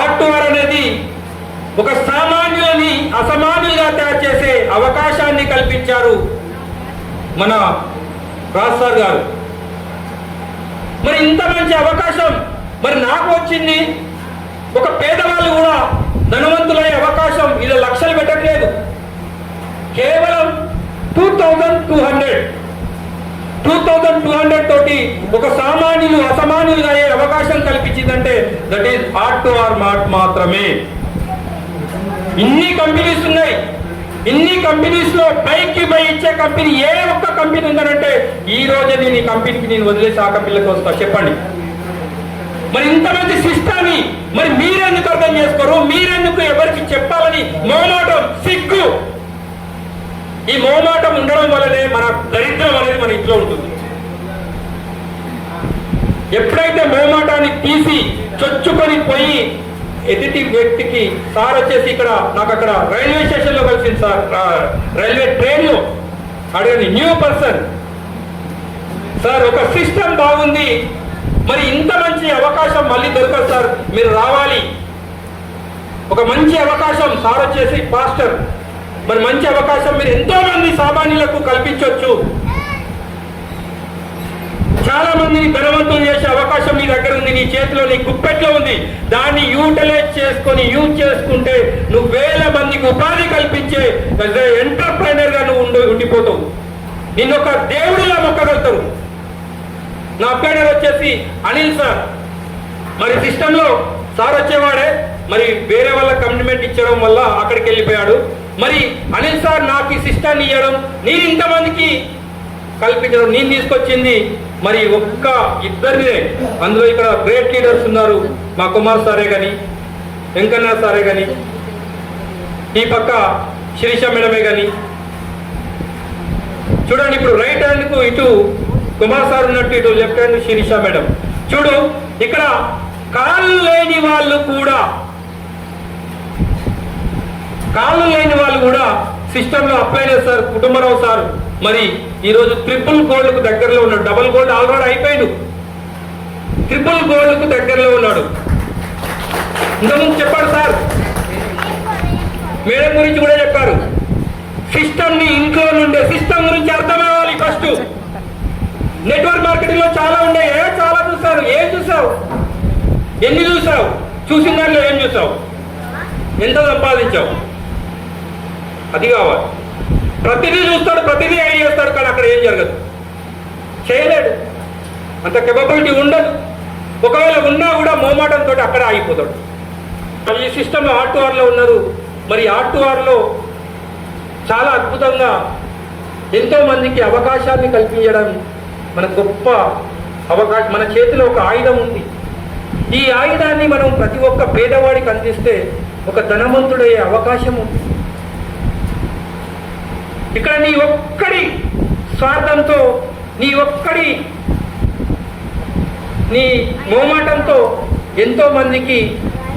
R2R అనేది ఒక సామాన్యులని అసామాన్యులుగా తయారు చేసే అవకాశాన్ని కల్పించారు మన రాజ్ సార్ గారు. మరి ఇంత మంచి అవకాశం మరి నాకు వచ్చింది. ఒక పేదవాళ్ళు కూడా ధనవంతులయ్యే అవకాశం. ఇలా లక్షలు పెట్టట్లేదు, కేవలం 2200 తోటి ఒక సామాన్యులు అసామాన్యులుగా అయ్యే అవకాశం కల్పించిందంటే దట్ ఈస్ R2R మార్ట్ మాత్రమే. ఇన్ని కంపెనీస్ ఉన్నాయి. ఇన్ని కంపెనీస్ లో పైకి పై ఇచ్చే కంపెనీ ఏ ఒక్క కంపెనీ ఉందనంటే ఈ రోజే నేను ఈ కంపెనీకి నేను వదిలేసి ఆ కంపెనీలకు వస్తా. చెప్పండి. మరి ఇంతమంది సిస్టాన్ని మరి మీరెందుకు అర్థం చేసుకోరు? మీరెందుకు ఎవరికి చెప్పాలని మోమాటం, సిగ్గు, ఈ మోమాటం ఉండడం వల్లనే మన దరిద్రం అనేది మన ఇంట్లో ఉంటుంది. ఎప్పుడైతే మోమాటాన్ని తీసి చొచ్చుకొని పోయి ఎదుటి వ్యక్తికి సార్ వచ్చేసి ఇక్కడ నాకు అక్కడ రైల్వే స్టేషన్ లో కలిసింది సార్, రైల్వే ట్రైన్ లో అడిగింది న్యూ పర్సన్ సార్ ఒక సిస్టమ్ బాగుంది, మరి ఇంత మంచి అవకాశం మళ్ళీ దొరకదు సార్, మీరు రావాలి. ఒక మంచి అవకాశం సార్ వచ్చేసి పాస్టర్, మరి మంచి అవకాశం మీరు ఎంతో మంది సామాన్యులకు కల్పించవచ్చు, చాలా మందిని ధనవంతులు చేసే అవకాశం నీ దగ్గర ఉంది, నీ చేతిలో నీ గుప్పెట్లో ఉంది. దాన్ని యూటిలైజ్ చేసుకొని యూజ్ చేసుకుంటే నువ్వు వేల మందికి ఉపాధి కల్పించే ఎంటర్ప్రైనర్ గా నువ్వు ఉండిపోతావు. నిన్ను ఒక దేవుడిలా మొక్కగలుగుతావు. నా పేరు వచ్చేసి అనిల్ సార్. మరి సిస్టంలో సార్ వచ్చేవాడే, మరి వేరే వాళ్ళ కమిట్మెంట్ ఇచ్చడం వల్ల అక్కడికి వెళ్ళిపోయాడు. మరి అనిల్ సార్ నాకు ఈ సిస్టాన్ని ఇవ్వడం, నేను ఇంతమందికి కల్పించడం, నేను తీసుకొచ్చింది మరి ఒక్క ఇద్దరినే. అందులో ఇక్కడ గ్రేట్ లీడర్స్ ఉన్నారు, మా కుమార్ సారే కానీ, వెంకన్న సారే కానీ, ఈ పక్క శిరీష మేడమే కానీ. చూడండి, ఇప్పుడు రైట్ హ్యాండ్కు ఇటు కుమార్ సార్ ఉన్నట్టు, ఇటు లెఫ్ట్ హ్యాండ్ శిరీష మేడం. చూడు, ఇక్కడ కాళ్ళు లేని వాళ్ళు కూడా సిస్టంలో అప్లై చేస్తారు. కుటుంబరావు సార్ మరి ఈరోజు ట్రిపుల్ గోల్డ్కు దగ్గరలో ఉన్నాడు. డబుల్ గోల్డ్ ఆల్రెడీ అయిపోయాడు, ట్రిపుల్ గోల్డ్కు దగ్గరలో ఉన్నాడు. ఇంతకుముందు చెప్పాడు సార్, మేడం గురించి కూడా చెప్పారు. సిస్టమ్ ని ఇంట్లో నుండే సిస్టమ్ గురించి అర్థమవ్వాలి ఫస్ట్. నెట్వర్క్ మార్కెటింగ్ లో చాలా ఉండే, చాలా చూసారు. ఏం చూసావు? ఎన్ని చూసావు? చూసిన దాంట్లో ఏం చూసావు? ఎంత సంపాదించావు? అది కావాలి. ప్రతిదీ చూస్తాడు, ప్రతిదీ ఐడి చేస్తాడు, కానీ అక్కడ ఏం జరగదు, చేయలేడు, అంత కెపబిలిటీ ఉండదు. ఒకవేళ ఉన్నా కూడా మోమాటంతో అక్కడ ఆగిపోతాడు. ఈ సిస్టమ్ R2R లో ఉన్నారు. మరి R2R లో చాలా అద్భుతంగా ఎంతో మందికి అవకాశాన్ని కల్పించడం మన గొప్ప అవకాశం. మన చేతిలో ఒక ఆయుధం ఉంది. ఈ ఆయుధాన్ని మనం ప్రతి ఒక్క పేదవాడికి అందిస్తే ఒక ధనవంతుడయ్యే అవకాశం ఉంది. ఇక్కడ నీ ఒక్కడి స్వార్థంతో, నీ ఒక్కడి నీ మోమాటంతో ఎంతో మందికి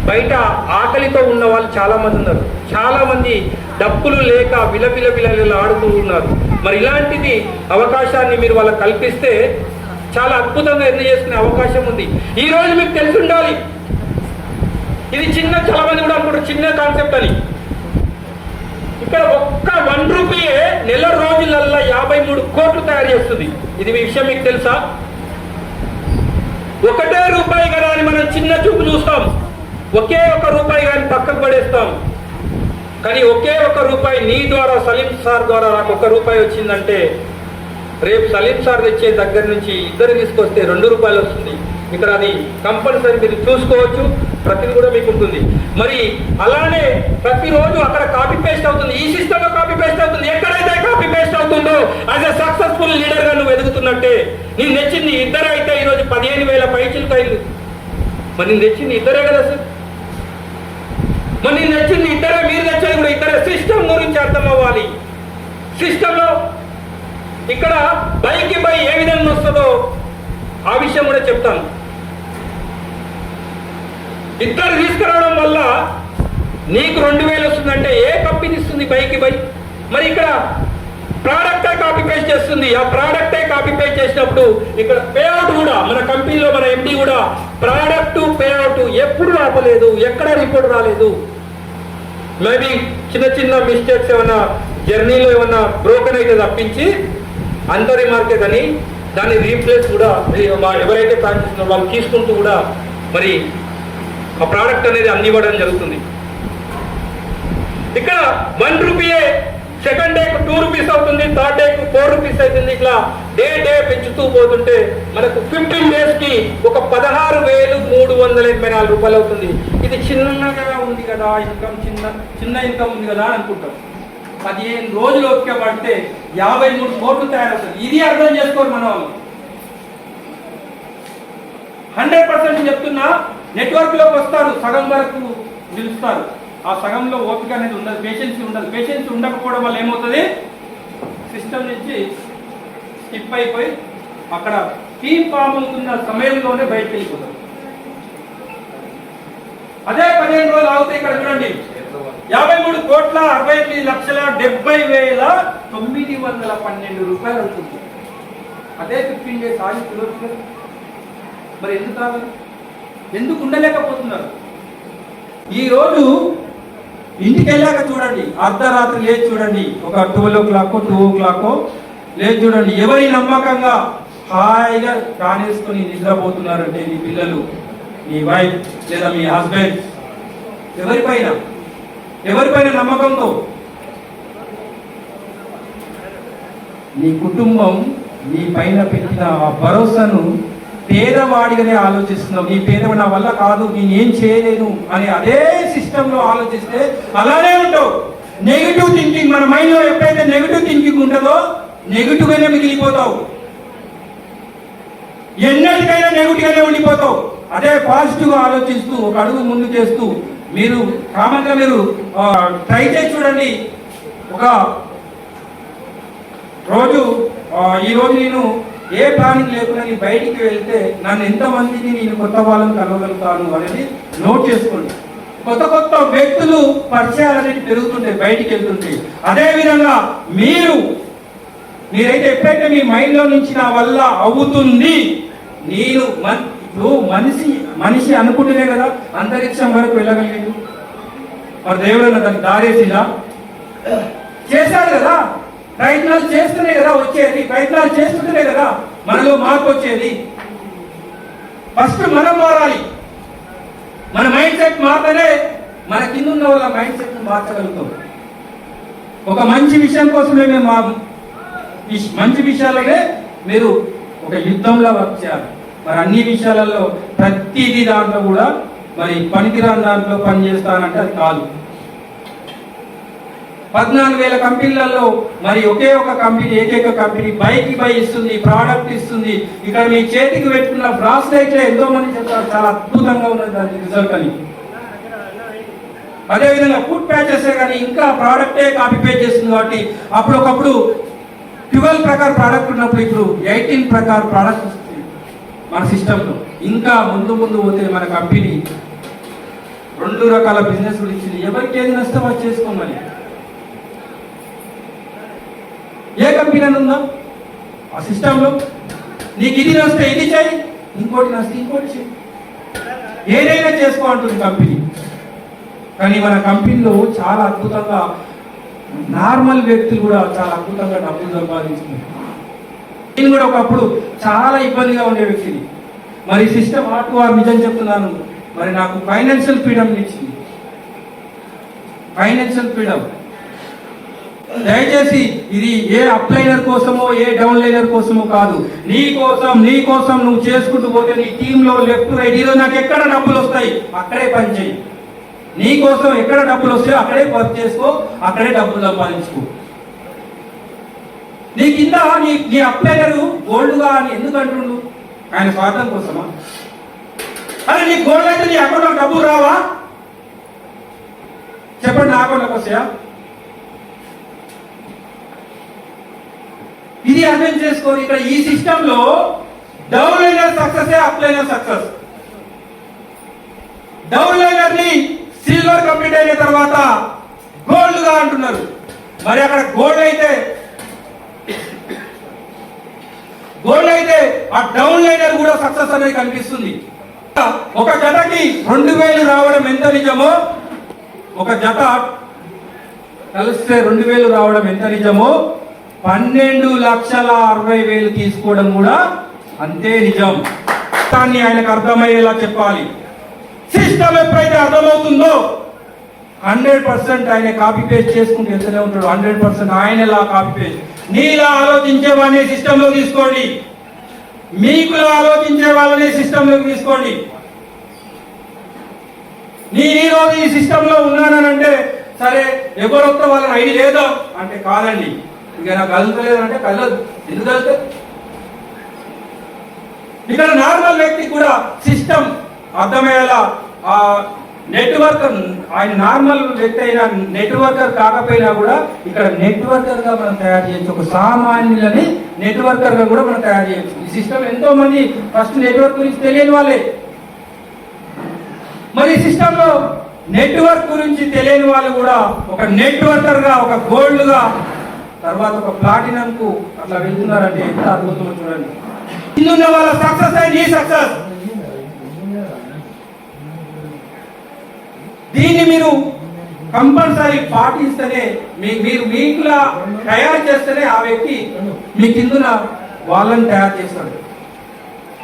బయట ఆకలితో ఉన్న వాళ్ళు చాలా మంది ఉన్నారు. చాలా మంది డబ్బులు లేక విలవిల ఆడుతూ ఉన్నారు. మరి ఇలాంటిది అవకాశాన్ని మీరు వాళ్ళకి కల్పిస్తే చాలా అద్భుతంగా ఎర్న్ చేసుకునే అవకాశం ఉంది. ఈ రోజు మీకు తెలిసి ఉండాలి, ఇది చిన్న, చాలా మంది కూడా అనుకుంటారు చిన్న కాన్సెప్ట్ అని. ఇక్కడ ఒక్క 1 రూపాయే నెల రోజులల్లా 53 కోట్లు తయారు చేస్తుంది. ఇది మీ విషయం మీకు తెలుసా? ఒకటే రూపాయి కదా అని మనం చిన్న చూపు చూస్తాం, ఒకే ఒక రూపాయి కానీ పక్కకు పడేస్తాం. కానీ ఒకే ఒక రూపాయి నీ ద్వారా, సలీం సార్ ద్వారా నాకు 1 రూపాయి వచ్చిందంటే రేపు సలీం సార్ తెచ్చే దగ్గర నుంచి ఇద్దరు తీసుకొస్తే 2 రూపాయలు వస్తుంది. ఇక్కడ అది కంపల్సరీ మీరు చూసుకోవచ్చు, ప్రతిదీ కూడా మీకు ఉంటుంది. మరి అలానే ప్రతిరోజు అక్కడ కాపీ పేస్ట్ అవుతుంది, ఈ సిస్టంలో కాపీ పేస్ట్ అవుతుంది. ఎక్కడైతే కాపీ పేస్ట్ అవుతుందో యాజ్ ఎ సక్సెస్ఫుల్ లీడర్ గా నువ్వు ఎదుగుతున్నట్టే. నేను తెచ్చింది ఇద్దరే అయితే ఈరోజు 15,000 పైచిలకాయలు. మరి నేను తెచ్చింది ఇద్దరే కదా సార్, మరి నేను తెచ్చింది ఇద్దరే, మీరు తెచ్చేది కూడా ఇద్దరే. సిస్టమ్ గురించి అర్థం అవ్వాలి. సిస్టంలో ఇక్కడ బైకి బై ఏ విధంగా వస్తుందో ఆ విషయం కూడా చెప్తాను. ఇద్దరు తీసుకురావడం వల్ల నీకు 2,000 వస్తుందంటే ఏ కంపెనీ ఇస్తుంది బైకి బై? మరి ఇక్కడ ప్రోడక్టే కాపీ పేస్ట్ చేస్తుంది. ఆ ప్రోడక్టే కాపీ పేస్ట్ చేసినప్పుడు ఇక్కడ పేఅవుట్ కూడా మన కంపెనీలో మన ఎండి కూడా ప్రోడక్ట్ పేఅవుట్ ఎప్పుడు ఆపలేదు, ఎక్కడ రిపోర్ట్ రాలేదు. మేబీ చిన్న చిన్న మిస్టేక్స్ ఏమన్నా జర్నీలో ఏమన్నా బ్రోకెన్ అయితే తప్పించి అంత రిమార్కే కానీ దాన్ని రీప్లేస్ కూడా ఎవరైతే ప్లాన్ చేస్తున్నారో వాళ్ళు తీసుకుంటూ కూడా మరి ఆ ప్రోడక్ట్ అనేది అందివ్వడం జరుగుతుంది. ఇక్కడ 1 రూపీయే సెకండ్ డేకు 2 రూపీస్ అవుతుంది, థర్డ్ డేకు 4 రూపీస్ అవుతుంది. ఇట్లా డే పెంచుతూ పోతుంటే మనకు 15 డేస్ కి ఒక 16,384 రూపాయలు అవుతుంది. ఇది చిన్నగా ఉంది కదా ఇన్కమ్, చిన్న ఇన్కమ్ ఉంది కదా అనుకుంటాం. 15 రోజులు ఓపిక పడితే 53 కోట్లు తయారవుతుంది. ఇది అర్థం చేసుకోరు మన వాళ్ళు. 100% చెప్తున్నా, నెట్వర్క్ లోకి వస్తారు, సగం వరకు నిలుస్తారు. ఆ సగంలో ఓపిక అనేది ఉండదు, పేషెన్సీ ఉండదు. పేషెన్సీ ఉండకపోవడం వల్ల ఏమవుతుంది, సిస్టమ్ నుంచి స్కిప్ అయిపోయి అక్కడ టీమ్ ఫామ్ అవుతున్న సమయంలోనే బయటకు వెళ్ళిపోతారు. అదే 15 రోజులు ఆగితే ఇక్కడ చూడండి 53,68,70,912 రూపాయలు అవుతుంది. అదే 15 డేస్ ఆగి కుదరదు. మరి ఎందుకు ఆగదు, ఎందుకు ఉండలేకపోతున్నారు? ఈరోజు ఇంటికి వెళ్ళాక చూడండి, అర్ధరాత్రి లేచి చూడండి, ఒక 12 o'clock 2 o'clock లేచి చూడండి, ఎవరి నమ్మకంగా హాయిగా కానేసుకొని నిద్రపోతున్నారంటే మీ పిల్లలు, మీ వైఫ్ లేదా మీ హస్బెండ్, ఎవరిపైన నమ్మకంతో? నీ కుటుంబం నీ పైన పెట్టిన ఆ భరోసాను పేదవాడిగానే ఆలోచిస్తున్నావు. నీ పేదవాడి నా వల్ల కాదు, నేనేం చేయలేను అని అదే సిస్టంలో ఆలోచిస్తే అలానే ఉంటావు. నెగిటివ్ థింకింగ్ మన మైండ్లో ఎప్పుడైతే నెగిటివ్ థింకింగ్ ఉంటుందో నెగిటివ్ గానే మిగిలిపోతావు. ఎన్నటికైనా నెగిటివ్ గానే ఉండిపోతావు. అదే పాజిటివ్ గా ఆలోచిస్తూ ఒక అడుగు ముందు చేస్తూ మీరు కామన్గా మీరు ట్రై చేసి చూడండి. ఒక రోజు ఈ రోజు నేను ఏ ప్లానింగ్ లేకుండా నేను బయటికి వెళ్తే నన్ను ఎంతమందిని నేను కొత్త వాళ్ళని కలవగలుగుతాను అనేది నోట్ చేసుకోండి. కొత్త వ్యక్తులు పరిచయాలు అనేది పెరుగుతుంటాయి బయటికి వెళ్తుంటే. అదేవిధంగా మీరైతే ఎప్పుడైతే మీ మైండ్లో నుంచి నా వల్ల అవుతుంది, నేను మనిషి అనుకుంటేనే కదా అంతరిక్షం వరకు వెళ్ళగలిగాడు. మరి దేవుడు దానికి దారేసినా చేశాడు కదా. ప్రయత్నాలు చేస్తూనే కదా వచ్చేది, ప్రయత్నాలు చేస్తుంటేనే కదా మనలో మార్పు వచ్చేది. ఫస్ట్ మనం మారాలి. మన మైండ్ సెట్ మారితేనే మన కింద ఉన్న వాళ్ళ మైండ్ సెట్ మార్చగలుగుతాం. ఒక మంచి విషయం కోసమే మంచి విషయాలనే మీరు ఒక యుద్ధంలో వర్క్ చేయాలి. మరి అన్ని విషయాలలో ప్రతిదీ దాంట్లో కూడా మరి పనికిరాని దాంట్లో పని చేస్తానంటే అది కాదు. 14,000 కంపెనీలలో మరి ఒకే ఒక కంపెనీ, ఏకైక కంపెనీ బైక్ ఇస్తుంది, ప్రోడక్ట్ ఇస్తుంది. ఇక్కడ మీ చేతికి పెట్టుకున్న బ్రాస్లైట్ ఎంతో మంది చెప్తారు చాలా అద్భుతంగా ఉన్నది దాని రిజల్ట్ అని. అదేవిధంగా ఫుడ్ ప్యాచెస్ కానీ ఇంకా ప్రోడక్టే కాపీ పేస్ట్ చేస్తుంది. కాబట్టి అప్పుడొకప్పుడు 12 ప్రకార్ ప్రోడక్ట్ ఉన్నప్పుడు ఇప్పుడు 18 ప్రకార్ ప్రోడక్ట్ వస్తుంది మన సిస్టంలో. ఇంకా ముందు పోతే మన కంపెనీ 2 రకాల బిజినెస్ ఇచ్చింది. ఎవరికి ఏది నష్టం అది చేసుకోమని. ఏ కంపెనీ అని ఉందా ఆ సిస్టంలో? నీకు ఇది నస్తే ఇది చేయి, ఇంకోటి నస్తే ఇంకోటి చేయి, ఏదైనా చేసుకో అంటుంది కంపెనీ. కానీ మన కంపెనీలో చాలా అద్భుతంగా నార్మల్ వ్యక్తులు కూడా చాలా అద్భుతంగా డబ్బులు సంపాదించుకున్నారు. నేను కూడా ఒకప్పుడు చాలా ఇబ్బందిగా ఉండే వ్యక్తిని. మరి సిస్టమ్ నిజం చెప్తున్నాను, మరి నాకు ఫైనాన్షియల్ ఫ్రీడమ్ ఇచ్చింది. Financial freedom. దయచేసి ఇది ఏ అప్లైనర్ కోసమో ఏ డౌన్ లైనర్ కోసమో కాదు, నీ కోసం నువ్వు చేసుకుంటూ పోతే నీ టీంలో లెఫ్ట్ రైట్ ఈరోజు నాకు ఎక్కడ డబ్బులు వస్తాయి అక్కడే పని చేయి. నీ కోసం ఎక్కడ డబ్బులు వస్తాయో అక్కడే వర్క్ చేసుకో, అక్కడే డబ్బులు సంపాదించుకో. నీ కింద నీ అప్లైనర్ గోల్డ్గా అని ఎందుకు అంటుండు? ఆయన స్వార్థం కోసమా? అరే నీ గోల్డ్ అయితే నీ అకౌంట్లో డబ్బులు రావా? చెప్పండి, నా అకౌంట్లోకి వస్తాయా? ఇది అర్థం చేసుకోండి. ఇక్కడ ఈ సిస్టంలో down liner success, upliner success. Down liner ని సిల్వర్ కంప్లీట్ అయిన తర్వాత గోల్డ్ గా అంటున్నారు. మరి అక్కడ గోల్డ్ అయితే గోల్డ్ అయితే ఆ డౌన్ లైనర్ కూడా సక్సెస్ అనేది కనిపిస్తుంది. ఒక జతకి 2000 రావడం ఎంత నిజమో, ఒక జత కలిస్తే 2000 రావడం ఎంత నిజమో, 12,60,60,000 తీసుకోవడం కూడా అంతే నిజం. దాన్ని ఆయనకు అర్థమయ్యేలా చెప్పాలి. సిస్టమ్ ఎప్పుడైతే అర్థమవుతుందో 100% ఆయన కాపీ పేస్ట్ చేసుకుంటూ వెళ్తూనే ఉంటాడు. 100% ఆయనలా కాపీ పేస్ట్. నీలా ఆలోచించే వాడిని సిస్టమ్ లో తీసుకోండి, మీకులా ఆలోచించే వాళ్ళని సిస్టమ్ లోకి తీసుకోండి. నేను ఈ రోజు ఈ సిస్టమ్ లో ఉన్నానంటే సరే, ఎవరొక్క వాళ్ళని ఐడి లేదా అంటే కాదండి, ఇక నాకు కలుగుతలేదు అంటే కలదు. ఎందుకు కలుగుతుంది? ఇక్కడ నార్మల్ వ్యక్తి కూడా సిస్టమ్ అర్థమయ్యేలా ఆ నెట్వర్కర్, ఆయన నార్మల్ వ్యక్తి అయినా నెట్వర్కర్ కాకపోయినా కూడా ఇక్కడ నెట్వర్కర్ గా మనం తయారు చేయొచ్చు. ఒక సామాన్యులని నెట్వర్కర్ గా కూడా మనం తయారు చేయొచ్చు. ఈ సిస్టమ్ ఎంతో మంది ఫస్ట్ నెట్వర్క్ గురించి తెలియని వాళ్ళే. మరి సిస్టమ్ లో నెట్వర్క్ గురించి తెలియని వాళ్ళు కూడా ఒక నెట్వర్కర్ గా, ఒక గోల్డ్ గా, తర్వాత ఒక ప్లాటినం కు అట్లా వెళ్తున్నారంటే ఎంత అద్భుతమో చూడండి. ఇందున్న వాళ్ళ సక్సెస్ అయింది ఈ సక్సెస్. దీన్ని మీరు కంపల్సరీ పాటిస్తేనే, మీరు మీకులా తయారు చేస్తేనే ఆ వ్యక్తి మీ కిందున వాళ్ళని తయారు చేస్తాడు.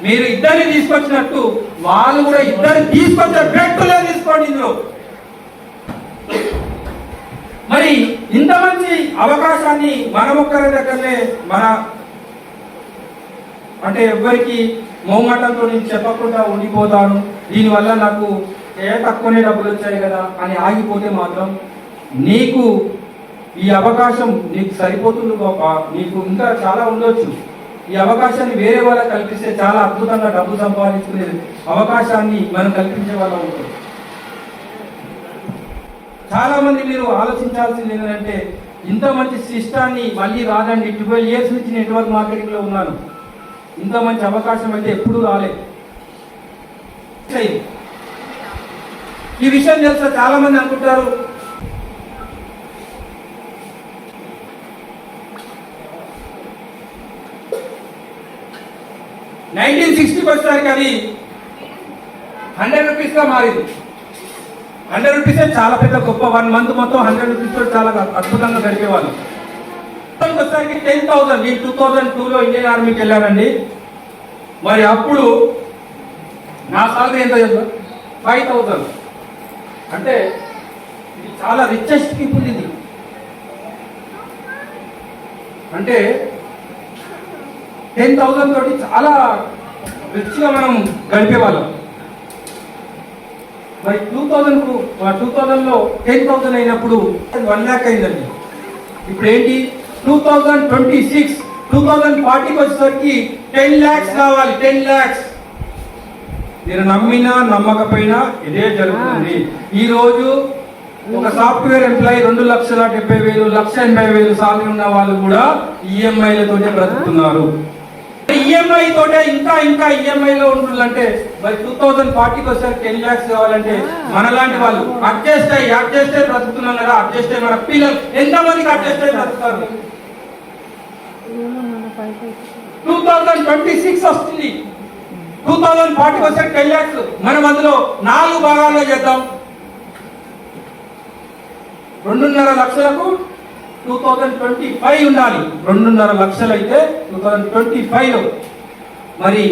మీరు ఇద్దరిని తీసుకొచ్చినట్టు వాళ్ళు కూడా ఇద్దరిని తీసుకొచ్చే వ్యక్తులే తీసుకోండి ఇందులో. మరి ఇంత మంచి అవకాశాన్ని మనం ఒక్కరి దగ్గరనే అంటే ఎవరికి మోమాటంతో నేను చెప్పకుండా ఉండిపోతాను, దీనివల్ల నాకు తక్కువనే డబ్బులు వచ్చాయి కదా అని ఆగిపోతే మాత్రం నీకు ఈ అవకాశం నీకు సరిపోతుంది గొప్ప, నీకు ఇంకా చాలా ఉండొచ్చు. ఈ అవకాశాన్ని వేరే వాళ్ళకి కల్పిస్తే చాలా అద్భుతంగా డబ్బు సంపాదించుకునే అవకాశాన్ని మనం కల్పించే వాళ్ళం ఉంటుంది. చాలా మంది మీరు ఆలోచించాల్సింది ఏంటంటే, ఇంత మంచి సిస్టాన్ని మళ్ళీ రాదండి. 12 years నుంచి నెట్వర్క్ మార్కెటింగ్ లో ఉన్నాను, ఇంత మంచి అవకాశం అయితే ఎప్పుడూ రాలేదు. ఈ విషయం తెలుసా? చాలా మంది అనుకుంటారు వచ్చేసరికి అది 100 rupees గా మారింది. 100 rupees చాలా పెద్ద గొప్ప. 1 month మొత్తం 100 rupees తో చాలా అద్భుతంగా గడిపేవాళ్ళు. వచ్చేసరికి 10,000. నేను 2002లో ఇండియన్ ఆర్మీకి వెళ్ళానండి. మరి అప్పుడు నా సాలరీ ఎంత తెలుసా? 5,000. అంటే ఇది చాలా రిచెస్ట్ పీపుల్. ఇది అంటే 10,000 తోటి చాలా రిచ్గా మనం గడిపేవాళ్ళం. మరి 2000లో 10,000 అయినప్పుడు 1 lakh అయిందండి. ఇప్పుడు ఏంటి? 2026 2040కి వచ్చేసరికి 10 lakhs కావాలి. 10 lakhs. మీరు నమ్మినా నమ్మకపోయినా ఇదే జరుగుతుంది. ఈ రోజు ఒక సాఫ్ట్వేర్ ఎంప్లాయీ 2,70,000 1,80,000 సాలరీ ఉన్న వాళ్ళు కూడా ఈఎంఐలతోనే బ్రతుకుతున్నారు. ఈఎంఐ తోటే ఇంకా ఈఎంఐలో ఉంటుందంటే మరి 2040కి వచ్చేసరికి 10 lakhs కావాలంటే మనలాంటి వాళ్ళు అడ్జస్ట్ అయ్యి బ్రతుకుతున్నాం కదా. అడ్జస్ట్ అయ్యి మన పిల్లలు ఎంతమందికి అడ్జస్ట్ అయ్యి బ్రతుకుతారు? 2026 వస్తుంది. 2040కి వచ్చే 10 lakhs. మనం అందులో 4 భాగాల్లో చేద్దాం. 2.5 లక్షలకు 2025 ఉండాలి. 2.5 లక్షలు అయితే 2025లో. మరి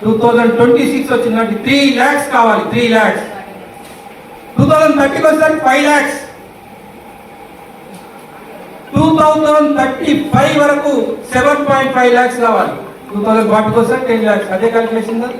2026 వచ్చిందంటే 3 lakhs కావాలి. 3 lakhs. 2030కి వచ్చేసరికి 5 lakhs. 2035 వరకు 7.5 lakhs కావాలి. 2040కి వచ్చేసరికి 10 lakhs. అదే క్యాలిక్యులేషన్ కదా.